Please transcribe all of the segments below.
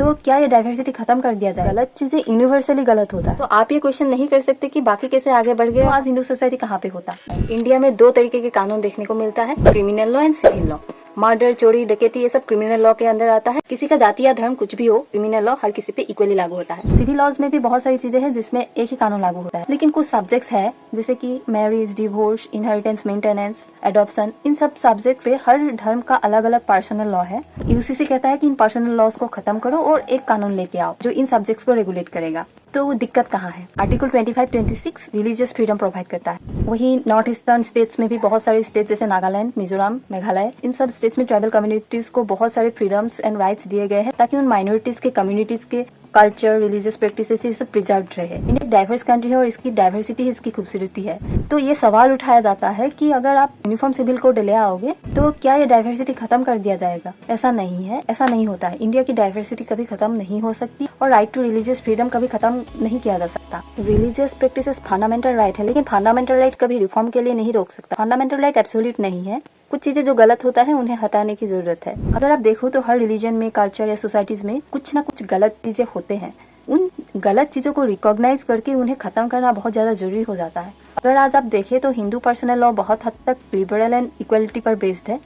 तो क्या ये डाइवर्सिटी खत्म कर दिया जाए? गलत चीजें यूनिवर्सली गलत होता है, तो आप ये क्वेश्चन नहीं कर सकते कि बाकी कैसे आगे बढ़ गए। तो आज हिंदू सोसाइटी कहाँ पे होता? इंडिया में दो तरीके के कानून देखने को मिलता है, criminal law and civil law. Murder, चोरी, डकैती ये सब क्रिमिनल लॉ के अंदर आता है। किसी का जाति या धर्म कुछ भी हो, क्रिमिनल लॉ हर किसी पे इक्वली लागू होता है। सिविल लॉज में भी बहुत सारी चीजें हैं जिसमें एक ही कानून लागू होता है, लेकिन कुछ सब्जेक्ट्स है जैसे कि marriage, divorce, inheritance, maintenance, adoption, इन सब सब्जेक्ट पे हर धर्म का अलग अलग पर्सनल लॉ है। यूसीसी कहता है कि इन पर्सनल लॉज को खत्म करो और एक कानून लेके आओ जो इन सब्जेक्ट्स को रेगुलेट करेगा। तो दिक्कत कहाँ है? आर्टिकल 25-26 रिलीजियस फ्रीडम प्रोवाइड करता है। वही नॉर्थ ईस्टर्न स्टेट्स में भी बहुत सारे स्टेट जैसे नागालैंड, मिजोरम, मेघालय, इन सब स्टेट्स में ट्राइबल कम्युनिटीज को बहुत सारे फ्रीडम्स एंड राइट्स दिए गए हैं ताकि उन माइनॉरिटीज के कम्युनिटीज के कल्चर, रिलीजियस प्रैक्टिसेस ये सब प्रिजर्व रहे। इंडिया डाइवर्स कंट्री है और इसकी डाइवर्सिटी इसकी खूबसूरती है। तो ये सवाल उठाया जाता है कि अगर आप यूनिफॉर्म सिविल कोड ले आओगे तो क्या ये डाइवर्सिटी खत्म कर दिया जाएगा? ऐसा नहीं है, ऐसा नहीं होता है। इंडिया की डाइवर्सिटी कभी खत्म नहीं हो सकती और राइट टू रिलीजियस फ्रीडम कभी खत्म नहीं किया जा सकता। रिलीजियस प्रैक्टिसेस फंडामेंटल राइट है, लेकिन फंडामेंटल राइट कभी रिफॉर्म के लिए नहीं रोक सकता। फंडामेंटल राइट एब्सोल्यूट नहीं है। कुछ चीजें जो गलत होता है उन्हें हटाने की जरूरत है। अगर आप देखो तो हर रिलीजन में, कल्चर या सोसाइटीज में कुछ ना कुछ गलत चीजें होते हैं। उन गलत चीजों को रिकॉग्नाइज करके उन्हें खत्म करना बहुत ज्यादा जरूरी हो जाता है। अगर आज आप देखें तो हिंदू पर्सनल लॉ बहुत हद तक लिबरल एंड इक्वलिटी पर बेस्ड है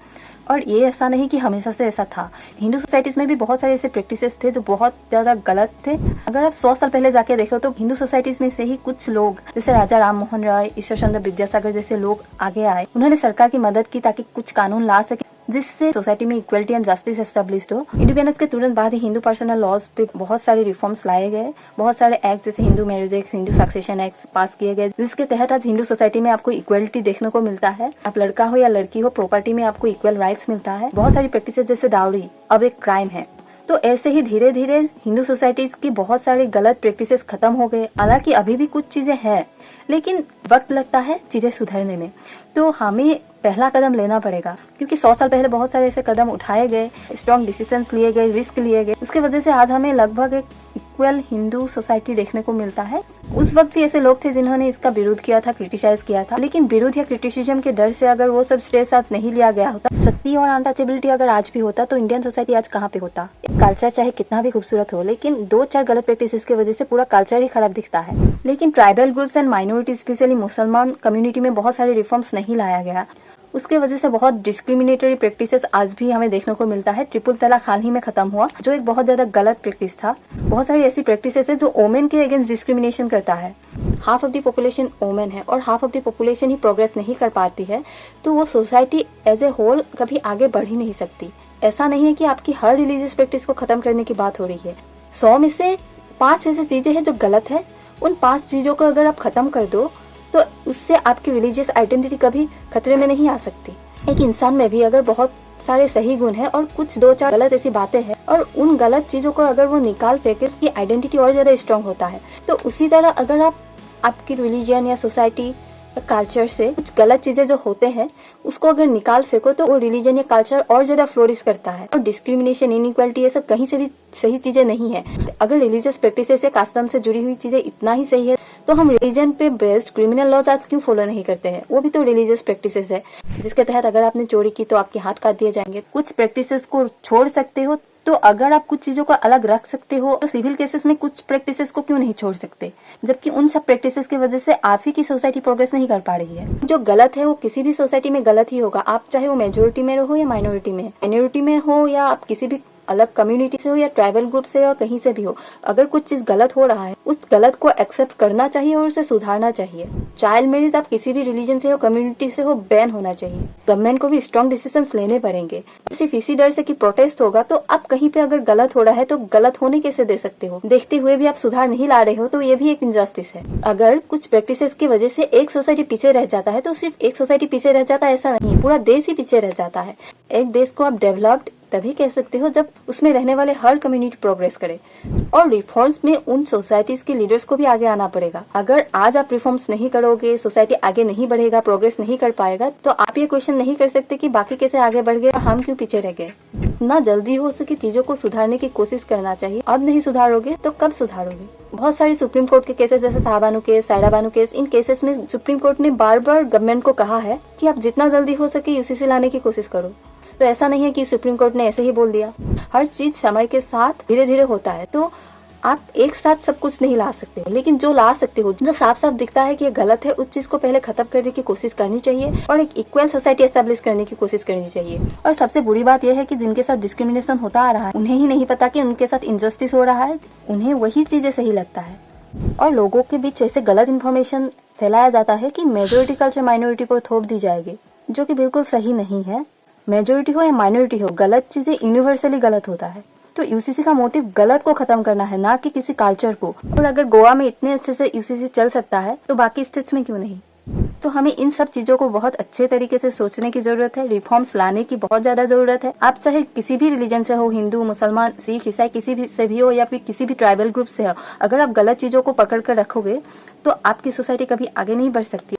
और ये ऐसा नहीं कि हमेशा से ऐसा था। हिंदू सोसाइटीज में भी बहुत सारे ऐसे प्रैक्टिसेस थे जो बहुत ज्यादा गलत थे। अगर आप 100 साल पहले जाके देखो तो हिंदू सोसाइटीज में से ही कुछ लोग जैसे राजा राम मोहन राय, ईश्वर चंद्र विद्यासागर जैसे लोग आगे आए। उन्होंने सरकार की मदद की ताकि कुछ कानून ला सके जिससे सोसाइटी में इक्वलिटी एंड जस्टिस एस्टेब्लिश्ड हो। इंडिपेंडेंस के तुरंत बाद ही हिंदू पर्सनल लॉज पे बहुत सारे रिफॉर्म्स लाए गए। बहुत सारे एक्ट जैसे Hindu marriage act, Hindu succession act पास किए गए जिसके तहत आज हिंदू सोसाइटी में आपको इक्वलिटी देखने को मिलता है। आप लड़का हो या लड़की हो, प्रॉपर्टी में आपको इक्वल राइट्स मिलता है। बहुत सारी प्रैक्टिसेस जैसे डाउरी अब एक क्राइम है। तो ऐसे ही धीरे धीरे हिंदू सोसाइटीज की बहुत सारी गलत प्रैक्टिसेस खत्म हो गए। हालांकि अभी भी कुछ चीजें हैं, लेकिन वक्त लगता है चीजें सुधरने में। तो हमें पहला कदम लेना पड़ेगा क्योंकि 100 साल पहले बहुत सारे ऐसे कदम उठाए गए, स्ट्रॉन्ग डिसीजंस लिए गए, रिस्क लिए गए। उसके वजह से आज हमें लगभग एक इक्वल हिंदू सोसाइटी देखने को मिलता है। उस वक्त भी ऐसे लोग थे जिन्होंने इसका विरोध किया था, क्रिटिसाइज किया था, लेकिन विरोध या क्रिटिसिज्म के डर से अगर वो सब स्टेप्स आज नहीं लिया गया होता, सत्ती और अनटचेबिलिटी अगर आज भी होता तो इंडियन सोसाइटी आज कहाँ पे होता। कल्चर चाहे कितना भी खूबसूरत हो, लेकिन 2-4 गलत प्रैक्टिसेस की वजह से पूरा कल्चर ही खराब दिखता है। लेकिन tribal groups and minorities specially मुसलमान कम्युनिटी में बहुत सारे रिफॉर्म्स नहीं लाया गया। उसके वजह से बहुत डिस्क्रिमिनेटरी प्रैक्टिसेस आज भी हमें देखने को मिलता है। ट्रिपल तलाक हाल ही में खत्म हुआ जो एक बहुत ज्यादा गलत प्रैक्टिस था। बहुत सारी ऐसी प्रैक्टिसेस है जो वोमेन के अगेंस्ट डिस्क्रिमिनेशन करता है। Half of the population women है और half of the population he progress नहीं कर पाती है, तो वो सोसाइटी एज ए होल कभी आगे बढ़ ही नहीं सकती। ऐसा नहीं है कि आपकी हर रिलीजियस प्रैक्टिस को खत्म करने की बात हो रही है। 100 में से 5 ऐसी चीजें हैं जो गलत है। उन 5 चीजों को अगर आप खत्म कर दो तो उससे आपकी रिलीजियस आइडेंटिटी कभी खतरे में नहीं आ सकती। एक इंसान में भी अगर बहुत सारे सही गुण हैं और कुछ 2-4 गलत ऐसी बातें हैं और उन गलत चीजों को अगर वो निकाल फेंके, उसकी आइडेंटिटी और ज्यादा स्ट्रांग होता है। तो उसी तरह अगर आपकी रिलीजन या सोसाइटी कल्चर से कुछ गलत चीजें जो होते हैं उसको अगर निकाल फेंको तो वो रिलीजन या कल्चर और ज्यादा फ्लोरिश करता है। और डिस्क्रिमिनेशन, इनइक्वालिटी ये सब कहीं से भी सही चीजें नहीं है। अगर रिलीजियस प्रैक्टिसेस से, कास्टम से जुड़ी हुई चीजें इतना ही सही है तो हम रिलीजन पे बेस्ड क्रिमिनल लॉज आज क्यों फॉलो नहीं करते हैं? वो भी तो रिलीजियस प्रैक्टिसेस है जिसके तहत अगर आपने चोरी की तो आपके हाथ काट दिए जाएंगे। कुछ प्रैक्टिसेस को छोड़ सकते हो तो अगर आप कुछ चीजों को अलग रख सकते हो तो सिविल केसेस में कुछ प्रैक्टिसेस को क्यों नहीं छोड़ सकते? जबकि उन सब प्रैक्टिसेस की वजह से आप ही की सोसाइटी प्रोग्रेस नहीं कर पा रही है। जो गलत है वो किसी भी सोसाइटी में गलत ही होगा, आप चाहे वो मेजोरिटी में रहो या माइनॉरिटी में हो या आप किसी भी अलग कम्युनिटी से हो या ट्राइबल ग्रुप से या कहीं से भी हो। अगर कुछ चीज गलत हो रहा है उस गलत को एक्सेप्ट करना चाहिए और उसे सुधारना चाहिए। चाइल्ड मैरिज आप किसी भी रिलीजन से हो, कम्युनिटी से हो, बैन होना चाहिए। गवर्नमेंट को भी स्ट्रॉन्ग डिसीजंस लेने पड़ेंगे। सिर्फ इसी डर से कि प्रोटेस्ट होगा तो आप कहीं पे अगर गलत हो रहा है तो गलत होने कैसे दे सकते हो? देखते हुए भी आप सुधार नहीं ला रहे हो तो ये भी एक इनजस्टिस है। अगर कुछ प्रैक्टिसेस की वजह से एक सोसाइटी पीछे रह जाता है तो सिर्फ एक सोसाइटी पीछे रह जाता है ऐसा नहीं, पूरा देश ही पीछे रह जाता है। एक देश को आप डेवलप्ड तभी कह सकते हो जब उसमें रहने वाले हर कम्युनिटी प्रोग्रेस करे। और रिफॉर्म्स में उन सोसाइटीज के लीडर्स को भी आगे आना पड़ेगा। अगर आज आप रिफॉर्म्स नहीं करोगे, सोसाइटी आगे नहीं बढ़ेगा, प्रोग्रेस नहीं कर पाएगा, तो आप ये क्वेश्चन नहीं कर सकते कि बाकी कैसे आगे बढ़ गए और हम क्यों पीछे रह गए। जितना जल्दी हो सके चीजों को सुधारने की कोशिश करना चाहिए। अब नहीं सुधारोगे तो कब सुधारोगे? बहुत सारी सुप्रीम कोर्ट के केसेस जैसे शाहबानू केस, सायरा बानू केस, इन केसेस में सुप्रीम कोर्ट ने बार बार गवर्नमेंट को कहा है कि आप जितना जल्दी हो सके यूसीसी लाने की कोशिश करो। तो ऐसा नहीं है कि सुप्रीम कोर्ट ने ऐसे ही बोल दिया। हर चीज समय के साथ धीरे धीरे होता है, तो आप एक साथ सब कुछ नहीं ला सकते हो, लेकिन जो ला सकते हो, जो साफ साफ दिखता है कि ये गलत है, उस चीज को पहले खत्म करने की कोशिश करनी चाहिए और एक इक्वल सोसाइटी एस्टेब्लिश करने की कोशिश करनी चाहिए। और सबसे बुरी बात यह है कि जिनके साथ डिस्क्रिमिनेशन होता आ रहा है उन्हें ही नहीं पता कि उनके साथ इनजस्टिस हो रहा है, उन्हें वही चीजें सही लगता है। और लोगों के बीच ऐसे गलत इन्फॉर्मेशन फैलाया जाता है कि मेजोरिटी कल्चर माइनॉरिटी पर थोप दी जाएगी, जो कि बिल्कुल सही नहीं है। मेजोरिटी हो या माइनॉरिटी हो, गलत चीजें यूनिवर्सली गलत होता है। तो यूसीसी का मोटिव गलत को खत्म करना है, ना कि किसी कल्चर को। और अगर गोवा में इतने अच्छे से यूसीसी चल सकता है तो बाकी स्टेट्स में क्यों नहीं। तो हमें इन सब चीजों को बहुत अच्छे तरीके से सोचने की जरूरत है, रिफॉर्म्स लाने की बहुत ज्यादा जरूरत है। आप चाहे किसी भी रिलीजन से हो, हिंदू, मुसलमान, सिख, ईसाई, किसी भी से भी हो या फिर किसी भी ट्राइबल ग्रुप से हो, अगर आप गलत चीजों को पकड़ कर रखोगे तो आपकी सोसाइटी कभी आगे नहीं बढ़ सकती।